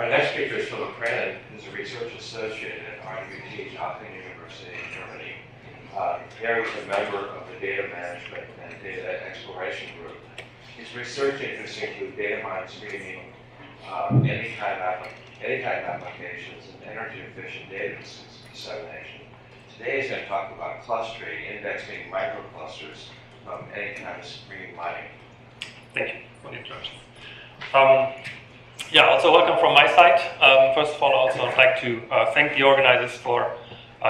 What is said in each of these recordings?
Our next speaker is Philipp Kranen, who's a research associate at RWTH Aachen University in Germany. Here he's a member of the Data Management and Data Exploration Group. His research interests include data mine streaming, anytime applications, and energy-efficient data dissemination. Today he's going to talk about ClusTree, indexing microclusters from anytime stream mining. Thank you for the introduction. Yeah, also welcome from my side. First of all, also I'd like to thank the organizers for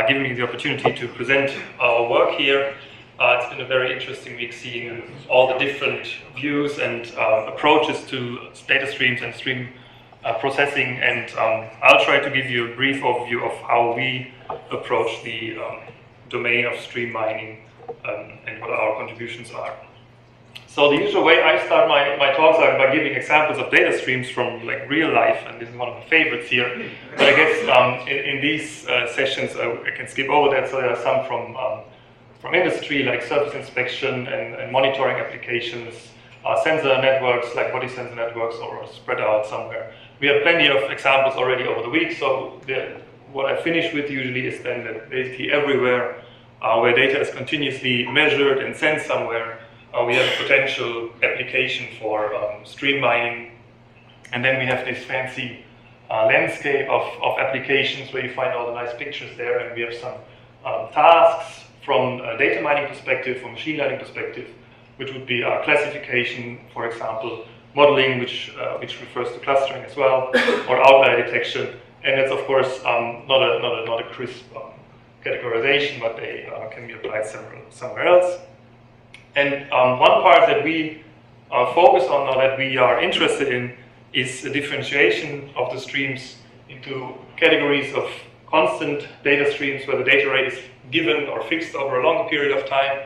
giving me the opportunity to present our work here. It's been a very interesting week seeing all the different views and approaches to data streams and stream processing, and I'll try to give you a brief overview of how we approach the domain of stream mining and what our contributions are. So the usual way I start my talks are by giving examples of data streams from like real life, and this is one of my favorites here. But I guess in these sessions I can skip over that. So there are some from industry, like surface inspection and monitoring applications, sensor networks like body sensor networks, or spread out somewhere. We have plenty of examples already over the week. So what I finish with usually is then that basically everywhere where data is continuously measured and sent somewhere, we have a potential application for stream mining. And then we have this fancy landscape of applications where you find all the nice pictures there, and we have some tasks from a data mining perspective, from machine learning perspective, which would be classification, for example, modeling, which refers to clustering as well, or outlier detection. And that's of course not a crisp categorization, but they can be applied somewhere else. And one part that we focus on, or that we are interested in, is the differentiation of the streams into categories of constant data streams where the data rate is given or fixed over a long period of time,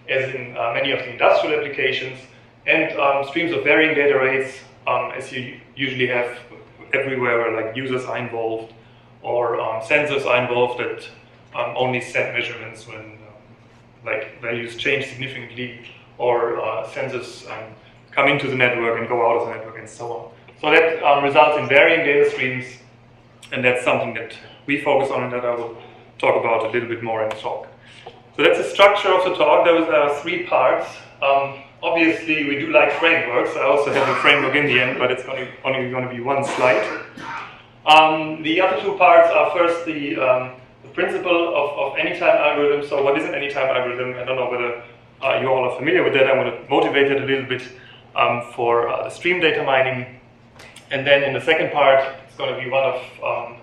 as in many of the industrial applications, and streams of varying data rates, as you usually have everywhere where like users are involved, or sensors are involved that only send measurements when like values change significantly, or sensors come into the network and go out of the network, and so on. So that results in varying data streams, and that's something that we focus on and that I will talk about a little bit more in the talk. So that's the structure of the talk. There was 3 parts. Obviously, we do like frameworks. I also have a framework in the end, but it's only going to be 1 slide. The other 2 parts are first the principle of anytime algorithm. So what is an anytime algorithm? I don't know whether you all are familiar with that. I want to motivate it a little bit for the stream data mining. And then in the second part, it's going to be one of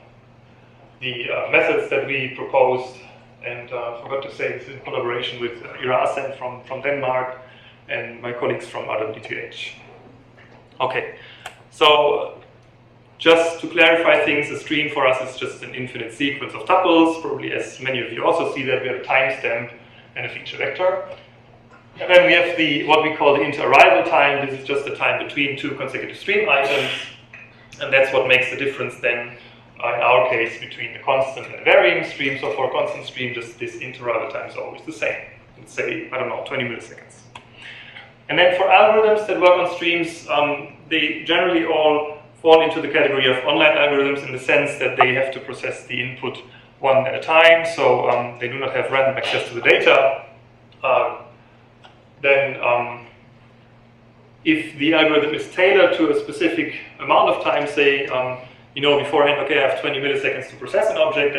the methods that we proposed, and I forgot to say this is in collaboration with Irasen from Denmark and my colleagues from RWTH. Okay, so just to clarify things, a stream for us is just an infinite sequence of tuples. Probably as many of you also see that we have a timestamp and a feature vector. And then we have what we call the inter-arrival time. This is just the time between 2 consecutive stream items, and that's what makes the difference then in our case between the constant and varying stream. So for a constant stream, just this inter-arrival time is always the same. Let's say, I don't know, 20 milliseconds. And then for algorithms that work on streams, they generally all fall into the category of online algorithms in the sense that they have to process the input one at a time, so they do not have random access to the data. If the algorithm is tailored to a specific amount of time, say, you know beforehand, okay, I have 20 milliseconds to process an object,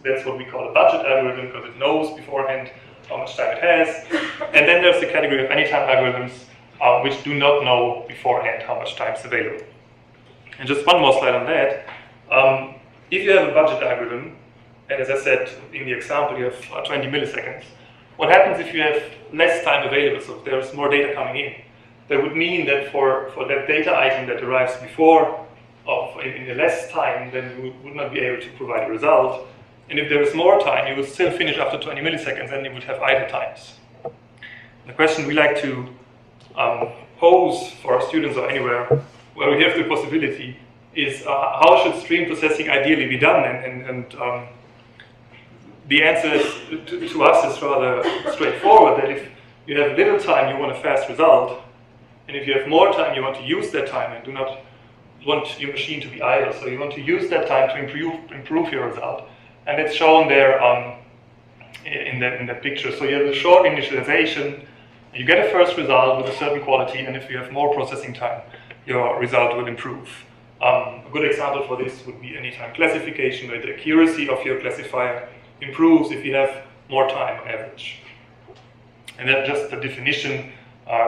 that's what we call a budget algorithm, because it knows beforehand how much time it has. And then there's the category of anytime algorithms, which do not know beforehand how much time is available. And just one more slide on that. If you have a budget algorithm, and as I said in the example, you have 20 milliseconds, what happens if you have less time available, so if there's more data coming in? That would mean that for that data item that arrives before in the less time, then you would not be able to provide a result. And if there is more time, you would still finish after 20 milliseconds, and you would have idle times. The question we like to pose for our students or anywhere where we have the possibility is how should stream processing ideally be done? And the answer is, to us is rather straightforward, that if you have little time, you want a fast result. And if you have more time, you want to use that time and do not want your machine to be idle. So you want to use that time to improve your result. And it's shown there in the picture. So you have a short initialization, you get a first result with a certain quality, and if you have more processing time, your result will improve. A good example for this would be anytime classification, where the accuracy of your classifier improves if you have more time on average. And that's just the definition,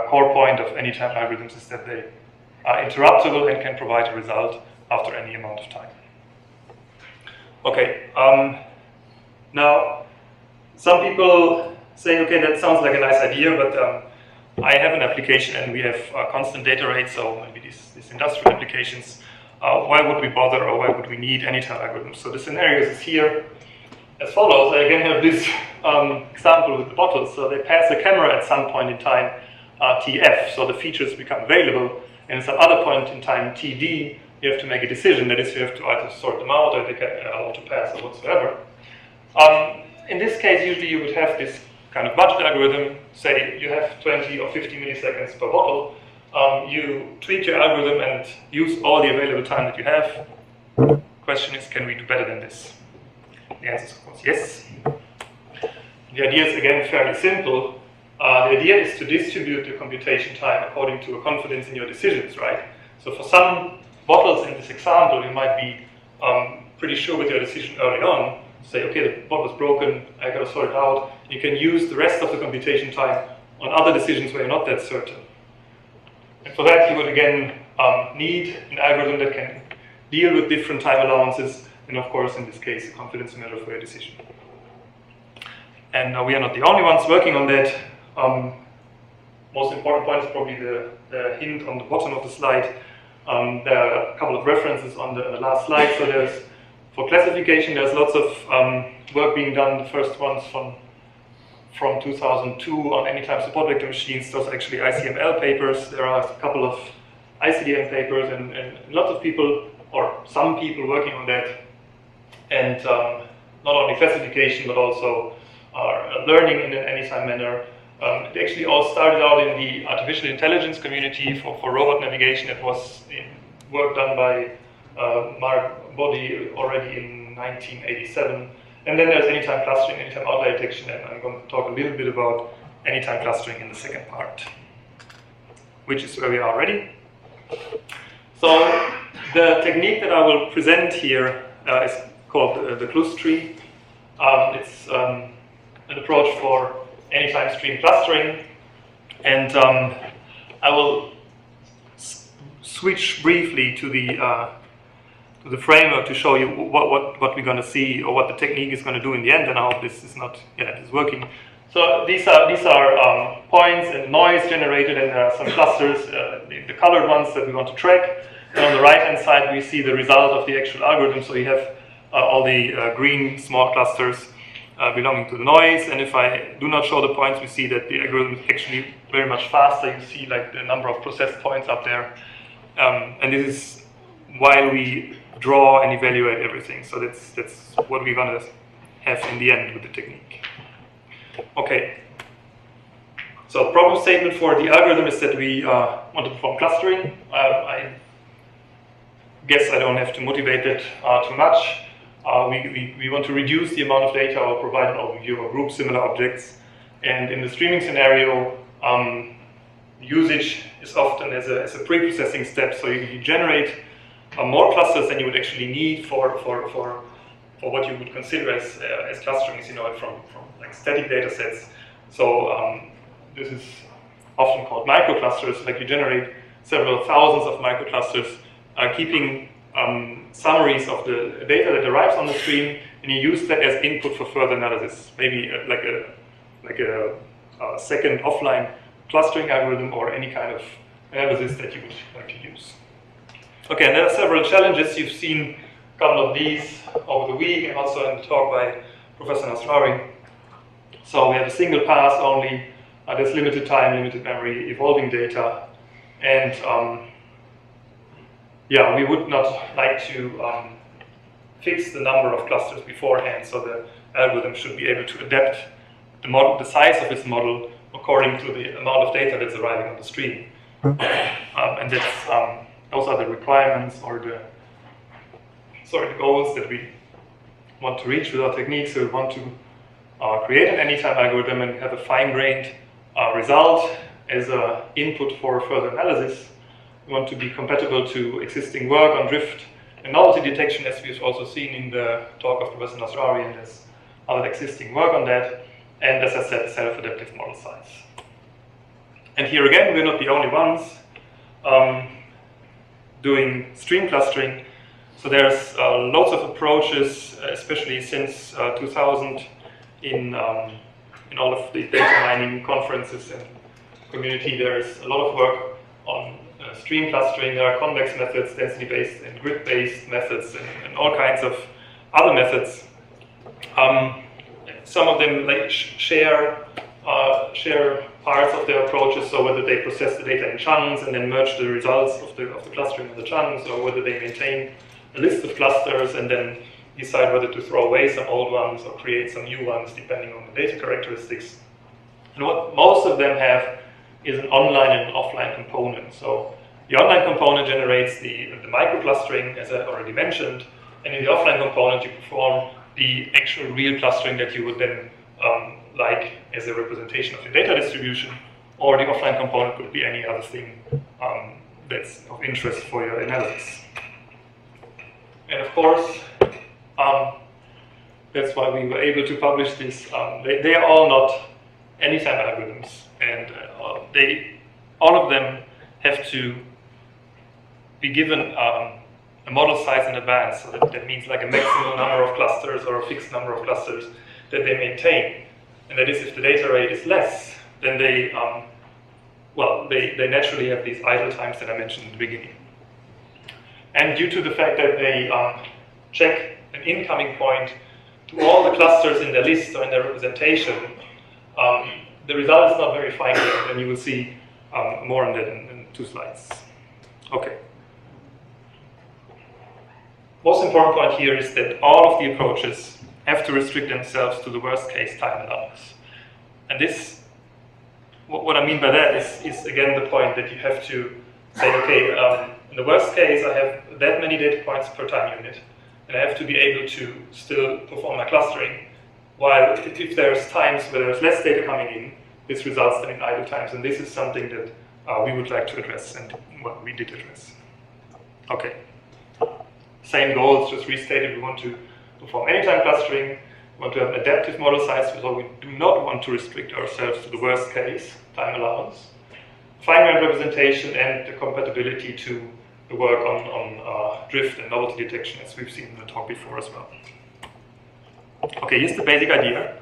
core point of anytime algorithms is that they are interruptible and can provide a result after any amount of time. Okay, now some people say, okay, that sounds like a nice idea, but I have an application and we have constant data rates, so maybe these industrial applications, why would we bother or why would we need anytime algorithms? So the scenarios is here as follows. I again have this example with the bottles. So they pass a camera at some point in time, TF, so the features become available, and at some other point in time, TD, you have to make a decision. That is, you have to either sort them out or they can allow to pass or whatsoever. In this case, usually you would have this kind of budget algorithm. Say you have 20 or 50 milliseconds per bottle. You tweak your algorithm and use all the available time that you have. The question is, can we do better than this? The answer is, of course, yes. The idea is, again, fairly simple. The idea is to distribute the computation time according to a confidence in your decisions, right? So for some bottles in this example, you might be pretty sure with your decision early on. Say, okay, the bottle is broken, I gotta sort it out. You can use the rest of the computation time on other decisions where you're not that certain. And for that, you would again need an algorithm that can deal with different time allowances, and of course, in this case, a confidence measure for your decision. And we are not the only ones working on that. Most important point is probably the hint on the bottom of the slide. There are a couple of references on the last slide. So there's, for classification, there's lots of work being done. The first ones from 2002 on anytime support vector machines. Those are actually ICML papers. There are a couple of ICDM papers and lots of people, or some people working on that. And not only classification, but also learning in an anytime manner. It actually all started out in the artificial intelligence community for robot navigation. It was work done by Mark Body already in 1987. And then there's anytime clustering, anytime outlier detection, and I'm going to talk a little bit about anytime clustering in the second part, which is where we are already. So the technique that I will present here is called the ClusTree. It's an approach for anytime stream clustering, and I will switch briefly to the framework to show you what we're going to see or what the technique is going to do in the end, and I hope this is not, yeah, it's working. So these are points and noise generated, and there are some clusters, the colored ones that we want to track. And on the right-hand side, we see the result of the actual algorithm. So you have all the green small clusters belonging to the noise. And if I do not show the points, we see that the algorithm is actually very much faster. You see like the number of processed points up there. And this is while we draw and evaluate everything. So that's what we're going to have in the end with the technique. Okay. So problem statement for the algorithm is that we want to perform clustering. I guess I don't have to motivate it too much. We want to reduce the amount of data or provide an overview or group similar objects. And in the streaming scenario, usage is often as a pre-processing step. So you generate more clusters than you would actually need for what you would consider as clustering, as you know it from like static data sets. So this is often called microclusters. Like you generate several thousands of microclusters, keeping summaries of the data that arrives on the stream, and you use that as input for further analysis. Maybe like a second offline clustering algorithm or any kind of analysis that you would like to use. Okay, and there are several challenges. You've seen a couple of these over the week and also in the talk by Professor Nasrari. So we have a single pass only, there's limited time, limited memory, evolving data, and yeah, we would not like to fix the number of clusters beforehand, so the algorithm should be able to adapt the model, the size of its model, according to the amount of data that's arriving on the stream. And that's Those are the requirements or the goals that we want to reach with our techniques. So we want to create an anytime algorithm and have a fine-grained result as an input for further analysis. We want to be compatible to existing work on drift and novelty detection, as we've also seen in the talk of Professor Nasrari, and there's other existing work on that. And as I said, self-adaptive model size. And here again, we're not the only ones doing stream clustering. So there's lots of approaches, especially since 2000 in all of the data mining conferences and community. There's a lot of work on stream clustering. There are convex methods, density-based and grid-based methods, and all kinds of other methods. Some of them share parts of their approaches, so whether they process the data in chunks and then merge the results of the clustering of the chunks, or whether they maintain a list of clusters and then decide whether to throw away some old ones or create some new ones depending on the data characteristics. And what most of them have is an online and an offline component. So the online component generates the microclustering, as I already mentioned, and in the offline component you perform the actual real clustering that you would then like as a representation of your data distribution, or the offline component could be any other thing that's of interest for your analysis. And of course, that's why we were able to publish this. They are all not anytime algorithms, and all of them have to be given a model size in advance. So that means like a maximum number of clusters or a fixed number of clusters that they maintain. And that is, if the data rate is less, then they naturally have these idle times that I mentioned in the beginning. And due to the fact that they check an incoming point to all the clusters in their list or in their representation, the result is not very fine-grained, and you will see more on that in 2 slides. Okay. Most important point here is that all of the approaches have to restrict themselves to the worst case time allowance. And this, what I mean by that is again the point that you have to say, okay, in the worst case I have that many data points per time unit, and I have to be able to still perform my clustering, while if there's times where there's less data coming in, this results then in idle times, and this is something that we would like to address, and what we did address. Okay. Same goals, just restated. We want to perform anytime clustering. We want to have an adaptive model size, so we do not want to restrict ourselves to the worst case time allowance. Fine-grained representation and the compatibility to the work on drift and novelty detection, as we've seen in the talk before as well. Okay, here's the basic idea.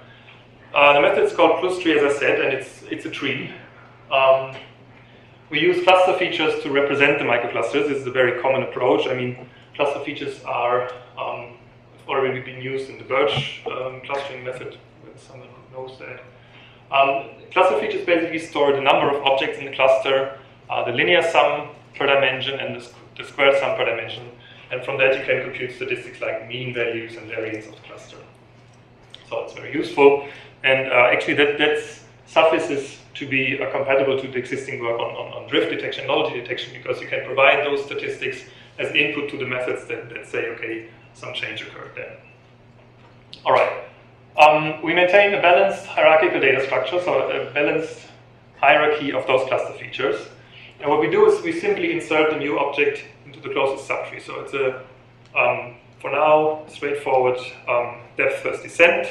The method is called ClusTree, as I said, and it's a tree. We use cluster features to represent the microclusters. This is a very common approach. I mean, cluster features are already been used in the Birch clustering method, with someone who knows that. Cluster features basically store the number of objects in the cluster, the linear sum per dimension and the squared sum per dimension. And from that you can compute statistics like mean values and variance of the cluster. So it's very useful. And actually that suffices to be compatible to the existing work on drift detection, novelty detection, because you can provide those statistics as input to the methods that say, okay, some change occurred there. All right. We maintain a balanced hierarchical data structure, so a balanced hierarchy of those cluster features. And what we do is we simply insert the new object into the closest subtree. So it's a, for now, straightforward depth first descent.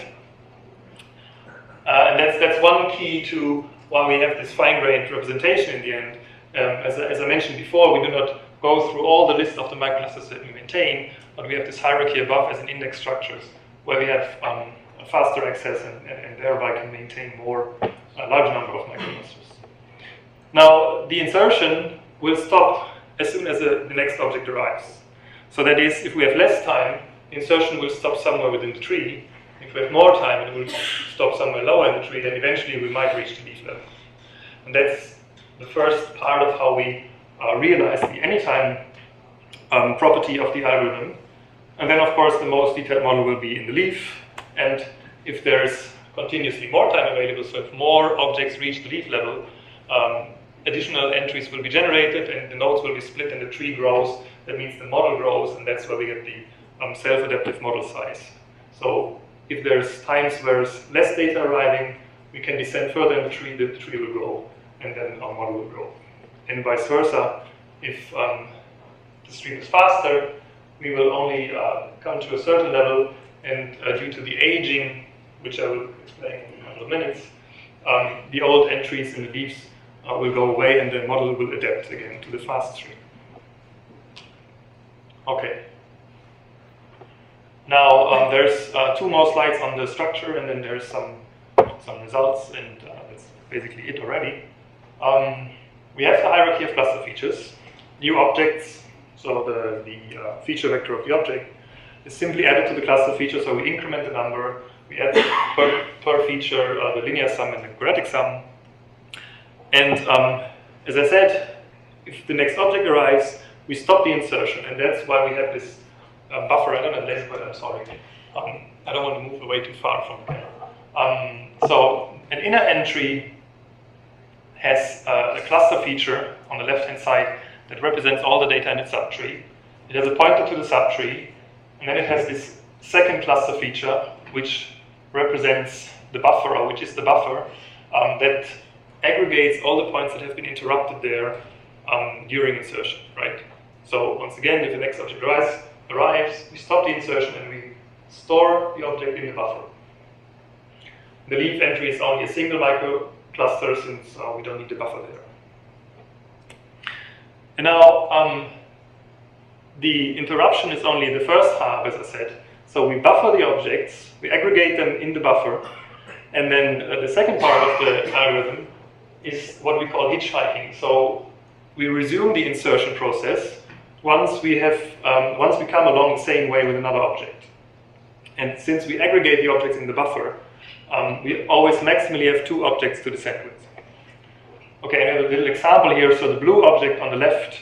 And that's one key to why we have this fine-grained representation in the end. As I mentioned before, we do not go through all the list of the microclusters that we maintain, but we have this hierarchy above as an index structures, where we have a faster access and thereby can maintain a large number of microclusters. Now, the insertion will stop as soon as the next object arrives. So that is, if we have less time, the insertion will stop somewhere within the tree. If we have more time, it will stop somewhere lower in the tree, then eventually we might reach the leaf level. And that's the first part of how we realize the anytime property of the algorithm. And then, of course, the most detailed model will be in the leaf. And if there's continuously more time available, so if more objects reach the leaf level, additional entries will be generated and the nodes will be split and the tree grows. That means the model grows, and that's where we get the self-adaptive model size. So if there's times where there's less data arriving, we can descend further in the tree will grow, and then our model will grow. And vice versa, if the stream is faster, we will only come to a certain level, and due to the aging, which I will explain in a couple of minutes, the old entries in the leaves will go away and the model will adapt again to the fast stream. Okay. Now there's 2 more slides on the structure, and then there's some results, and that's basically it already. We have the hierarchy of cluster features. New objects, so the feature vector of the object, is simply added to the cluster feature, so we increment the number, we add per feature the linear sum and the quadratic sum. And as I said, if the next object arrives, we stop the insertion, and that's why we have this buffer. I don't have less, but I'm sorry. I don't want to move away too far from the camera. So an inner entry has a cluster feature on the left-hand side that represents all the data in its subtree. It has a pointer to the subtree, and then it has this second cluster feature, which represents the buffer, or which is the buffer, that aggregates all the points that have been interrupted there during insertion, right? So once again, if the next object arrives, we stop the insertion and we store the object in the buffer. The leaf entry is only a single microcluster, since we don't need the buffer there. And now the interruption is only the first half, as I said. So we buffer the objects, we aggregate them in the buffer, and then the second part of the algorithm is what we call hitchhiking. So we resume the insertion process once we come along the same way with another object. And since we aggregate the objects in the buffer, we always maximally have 2 objects to descend with. Okay, I have a little example here. So the blue object on the left,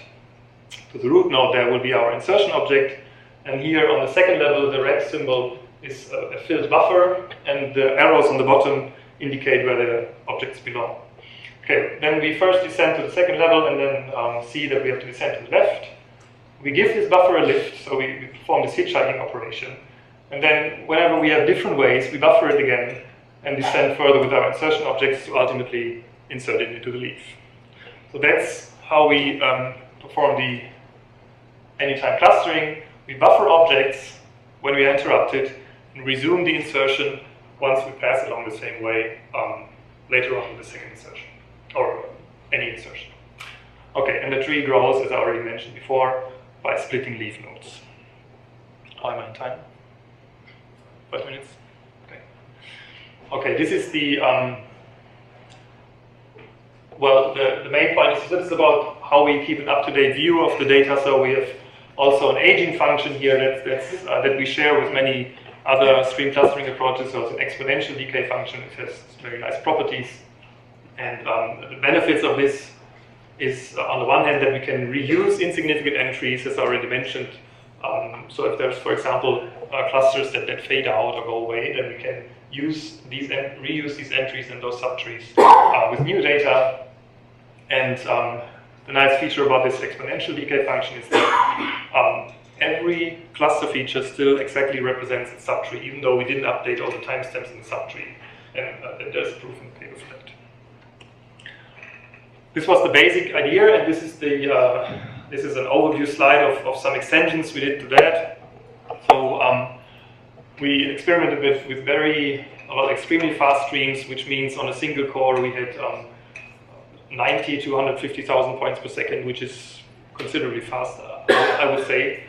to the root node, there will be our insertion object. And here on the second level, the red symbol is a filled buffer, and the arrows on the bottom indicate where the objects belong. Okay, then we first descend to the second level, and then see that we have to descend to the left. We give this buffer a lift, so we perform this hitchhiking operation. And then whenever we have different ways, we buffer it again and descend further with our insertion objects to ultimately insert it into the leaf. So that's how we perform the anytime clustering. We buffer objects when we are interrupted and resume the insertion once we pass along the same way later on with the second insertion, or any insertion. Okay, and the tree grows, as I already mentioned before, by splitting leaf nodes. How am I in time? 5 minutes? Okay. Okay, this is the, well, the main point is this is about how we keep an up-to-date view of the data. So we have also an aging function here that we share with many other stream clustering approaches. So it's an exponential decay function. It has very nice properties. And the benefits of this is, on the one hand, that we can reuse insignificant entries, as I already mentioned. So if there's, for example, clusters that fade out or go away, then we can reuse these entries in those subtrees with new data. And the nice feature about this exponential decay function is that every cluster feature still exactly represents its subtree, even though we didn't update all the timestamps in the subtree. And there's proof in the paper for that. This was the basic idea, and this is an overview slide of some extensions we did to that. So we experimented with extremely fast streams, which means on a single core we had 90 to 150,000 points per second, which is considerably faster, I would say.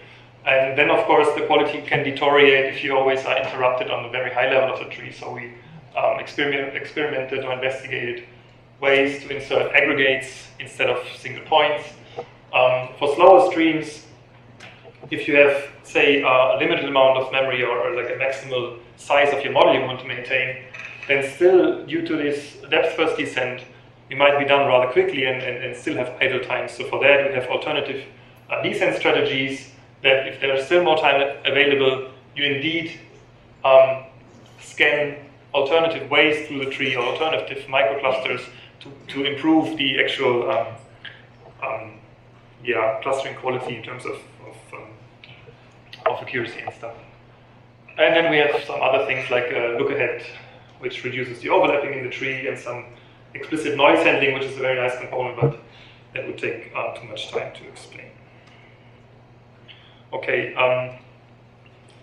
And then, of course, the quality can deteriorate if you always are interrupted on a very high level of the tree. So we experimented or investigated ways to insert aggregates instead of single points. For slower streams, if you have, say, a limited amount of memory or like a maximal size of your model you want to maintain, then still, due to this depth-first descent, you might be done rather quickly and still have idle time. So for that, we have alternative descent strategies that if there is still more time available, you indeed scan alternative ways through the tree or alternative microclusters to improve the actual clustering quality in terms of accuracy and stuff. And then we have some other things like look ahead, which reduces the overlapping in the tree, and some explicit noise handling, which is a very nice component, but that would take too much time to explain. Okay,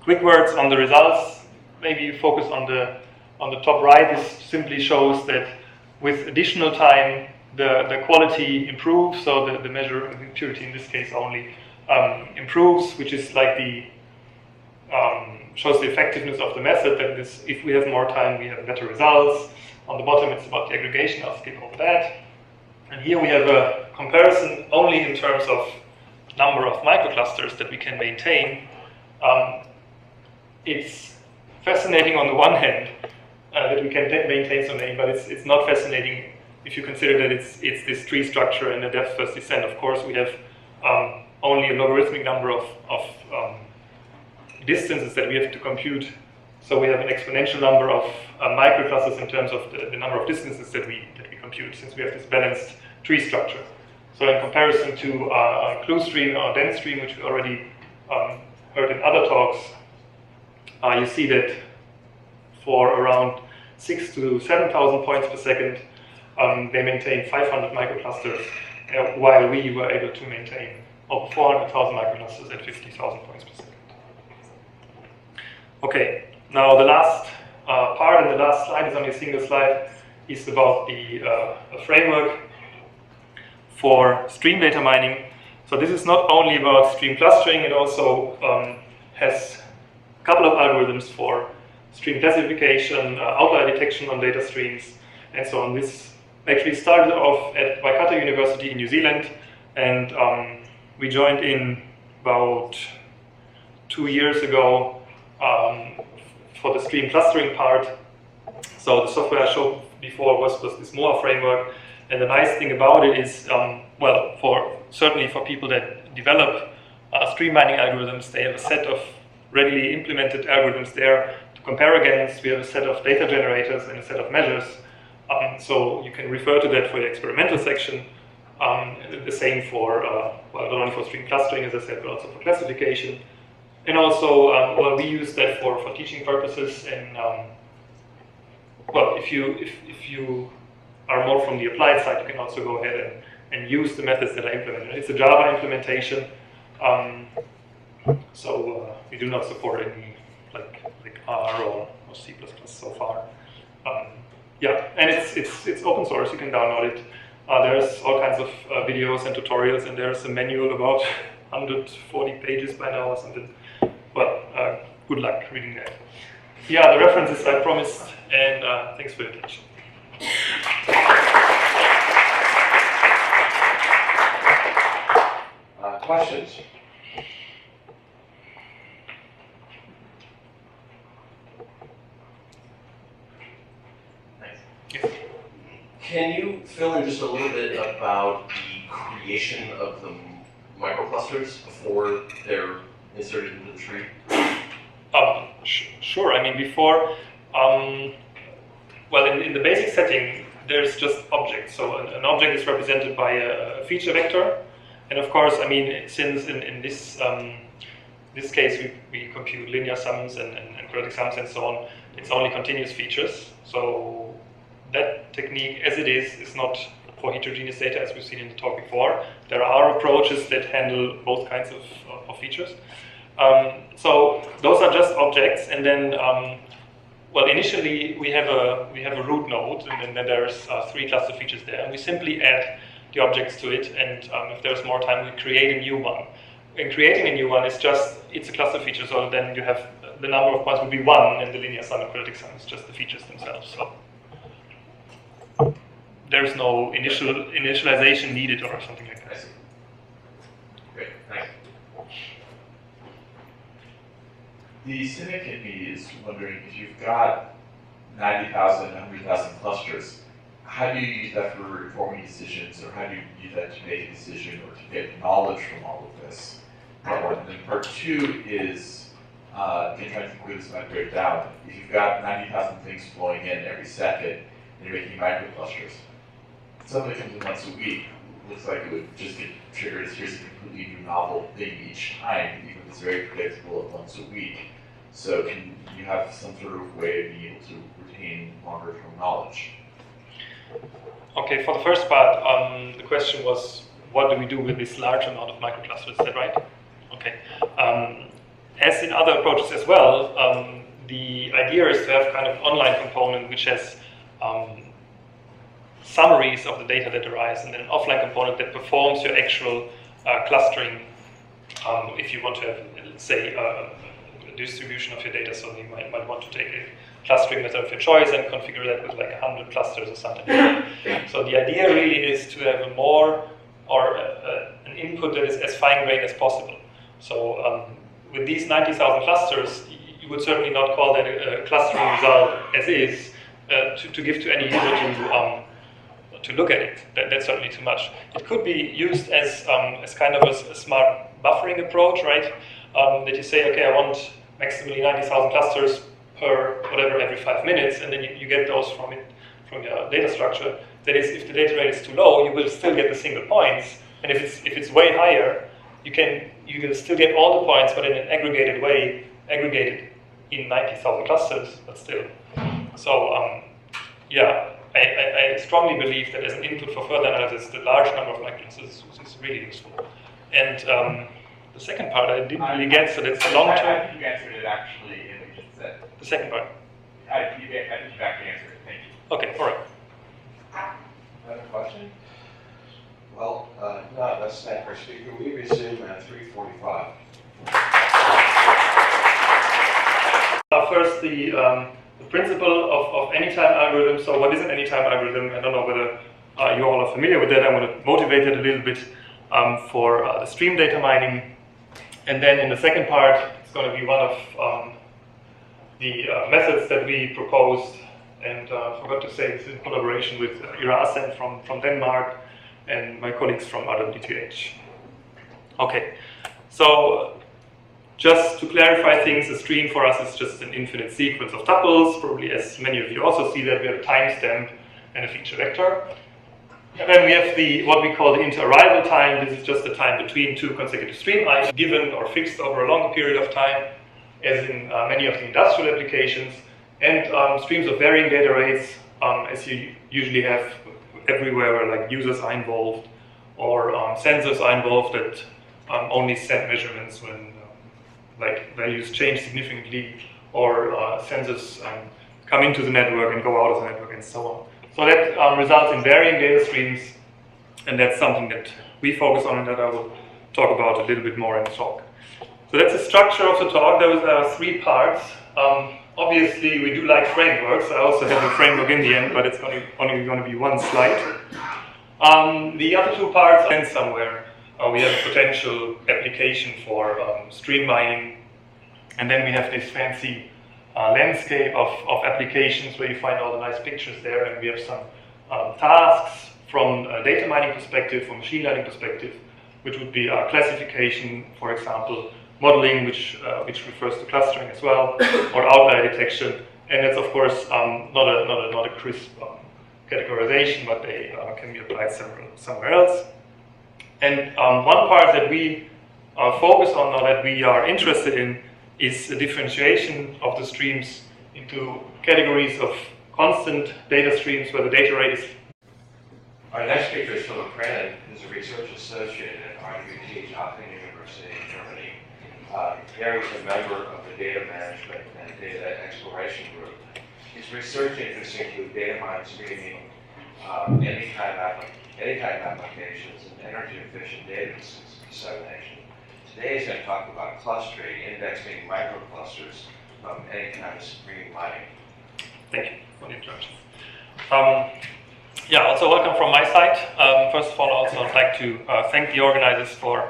quick words on the results. Maybe you focus on the top right. This simply shows that with additional time, the quality improves. So the measure of impurity in this case only improves, which is like the shows the effectiveness of the method. That this, if we have more time, we have better results. On the bottom, it's about the aggregation. I'll skip over that. And here we have a comparison only in terms of number of microclusters that we can maintain. It's fascinating on the one hand that we can maintain so many, but it's not fascinating if you consider that it's this tree structure and the depth first descent. Of course, we have only a logarithmic number of distances that we have to compute. So we have an exponential number of microclusters in terms of the number of distances that we compute, since we have this balanced tree structure. So in comparison to ClusTree or DenseStream, which we already heard in other talks, you see that for around 6,000 to 7,000 points per second, they maintain 500 microclusters, while we were able to maintain over 400,000 microclusters at 50,000 points per second. Okay, now the last part and the last slide is only a single slide, is about the framework for stream data mining. So this is not only about stream clustering, it also has a couple of algorithms for stream classification, outlier detection on data streams, and so on. This actually started off at Waikato University in New Zealand, and we joined in about 2 years ago for the stream clustering part. So the software I showed before was this MOA framework, and the nice thing about it is, well, certainly for people that develop stream mining algorithms, they have a set of readily implemented algorithms there to compare against. We have a set of data generators and a set of measures, so you can refer to that for the experimental section. The same for, well, not only for stream clustering, as I said, but also for classification. And also, well, we use that for teaching purposes. And well, if you are more from the applied side, you can also go ahead and use the methods that I implemented. It's a Java implementation, so we do not support any like R or C++ so far. Yeah, and it's open source. You can download it. There's all kinds of videos and tutorials, and there's a manual about 140 pages by now or something. Well, good luck reading that. Yeah, the references I promised, and thanks for your attention. Questions? Yes. Can you fill in just a little bit about the creation of the microclusters before they're inserted into the tree? Sure. I mean, before, well, in the basic setting, there's just objects. So an object is represented by a feature vector, and of course, I mean, since in this case we compute linear sums and quadratic sums and so on, it's only continuous features. So that technique, as it is not for heterogeneous data, as we've seen in the talk before. There are approaches that handle both kinds of features. So those are just objects, and then, well, initially we have a root node, and then there's 3 cluster features there, and we simply add the objects to it, and if there's more time, we create a new one. And creating a new one is it's a cluster feature, so then you have the number of points will be 1, and the linear sum and quadratic sum is just the features themselves. So there's no initialization needed or something like that. I see. Great, thanks. The cynic in me is wondering, if you've got 90,000, 100,000 clusters, how do you use that for informing decisions, or how do you use that to make a decision or to get knowledge from all of this? Part one. And then part two is, again, trying to think where this might break down. If you've got 90,000 things flowing in every second, and you're making microclusters, something that comes in once a week looks like it would just get triggered as here's a completely new novel thing each time, even if it's very predictable at once a week. So can you have some sort of way of being able to retain longer term knowledge? Okay, for the first part, the question was, what do we do with this large amount of microclusters? Is that right? Okay. As in other approaches as well, the idea is to have kind of online component which has summaries of the data that arise, and then an offline component that performs your actual clustering. If you want to have, let's say, a distribution of your data, so you might want to take a clustering method of your choice and configure that with like 100 clusters or something. So the idea really is to have a more, or an input that is as fine-grained as possible. So with these 90,000 clusters, you would certainly not call that a clustering result as is to give to any user to look at it. That's certainly too much. It could be used as kind of a smart buffering approach, right? That you say, okay, I want maximally 90,000 clusters per whatever every 5 minutes, and then you get those from your data structure. That is, if the data rate is too low, you will still get the single points, and if it's way higher, you will still get all the points, but in an aggregated way, aggregated in 90,000 clusters, but still. So yeah, I strongly believe that as an input for further analysis, the large number of microclusters is really useful. And the second part I didn't really get, so that's long term. I think you answered it actually in what you just said. The second part. I think you've actually answered it. Thank you. Okay, all right. Another question? Well, no, let's thank our speaker. We resume at 3:45. First, the principle of anytime algorithm. So what is an anytime algorithm? I don't know whether you all are familiar with that. I'm going to motivate it a little bit for the stream data mining. And then in the second part, it's going to be one of the methods that we proposed, and forgot to say it's in collaboration with Irasen from Denmark and my colleagues from RWTH. Okay, so just to clarify things, a stream for us is just an infinite sequence of tuples. Probably, as many of you also see, that we have a timestamp and a feature vector. And then we have what we call the inter-arrival time. This is just the time between two consecutive stream items, given or fixed over a longer period of time, as in many of the industrial applications. And streams of varying data rates, as you usually have everywhere where like users are involved, or sensors are involved that only send measurements when like values change significantly, or sensors come into the network and go out of the network, and so on. So that results in varying data streams, and that's something that we focus on and that I will talk about a little bit more in the talk. So that's the structure of the talk. There are 3 parts. Obviously, we do like frameworks. I also have a framework in the end, but it's only going to be 1 slide. The other 2 parts are in somewhere. We have a potential application for stream mining, and then we have this fancy landscape of applications where you find all the nice pictures there, and we have some tasks from a data mining perspective, from machine learning perspective, which would be classification, for example, modeling, which refers to clustering as well, or outlier detection, and it's of course not a crisp categorization, but they can be applied somewhere else. And one part that we focus on, or that we are interested in, is the differentiation of the streams into categories of constant data streams where the data rate is. Our next speaker is Philipp Kranen, who's a research associate at RWTH University in Germany. Here he's a member of the data management and data exploration group. His research interests include data mining, streaming, anytime applications, and energy-efficient data dissemination. Today he's going to talk about ClusTree, indexing microclusters from anytime stream mining. Thank you for the introduction. Yeah, also welcome from my side. First of all, also I'd like to thank the organizers for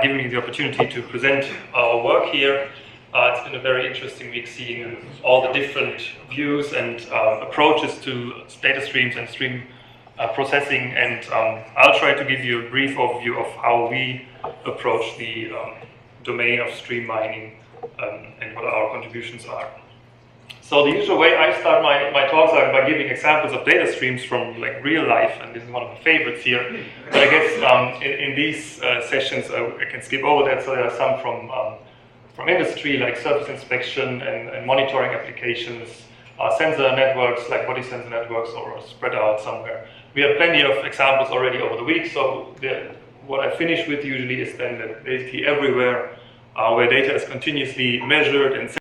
giving me the opportunity to present our work here. It's been a very interesting week seeing all the different views and approaches to data streams and stream processing, and I'll try to give you a brief overview of how we approach the domain of stream mining and what our contributions are. So the usual way I start my talks are by giving examples of data streams from like real life, and this is one of my favorites here. But I guess in these sessions I can skip over that. So there are some from industry, like surface inspection and monitoring applications, sensor networks like body sensor networks, or spread out somewhere. We have plenty of examples already over the week. So what I finish with usually is then that basically everywhere where data is continuously measured and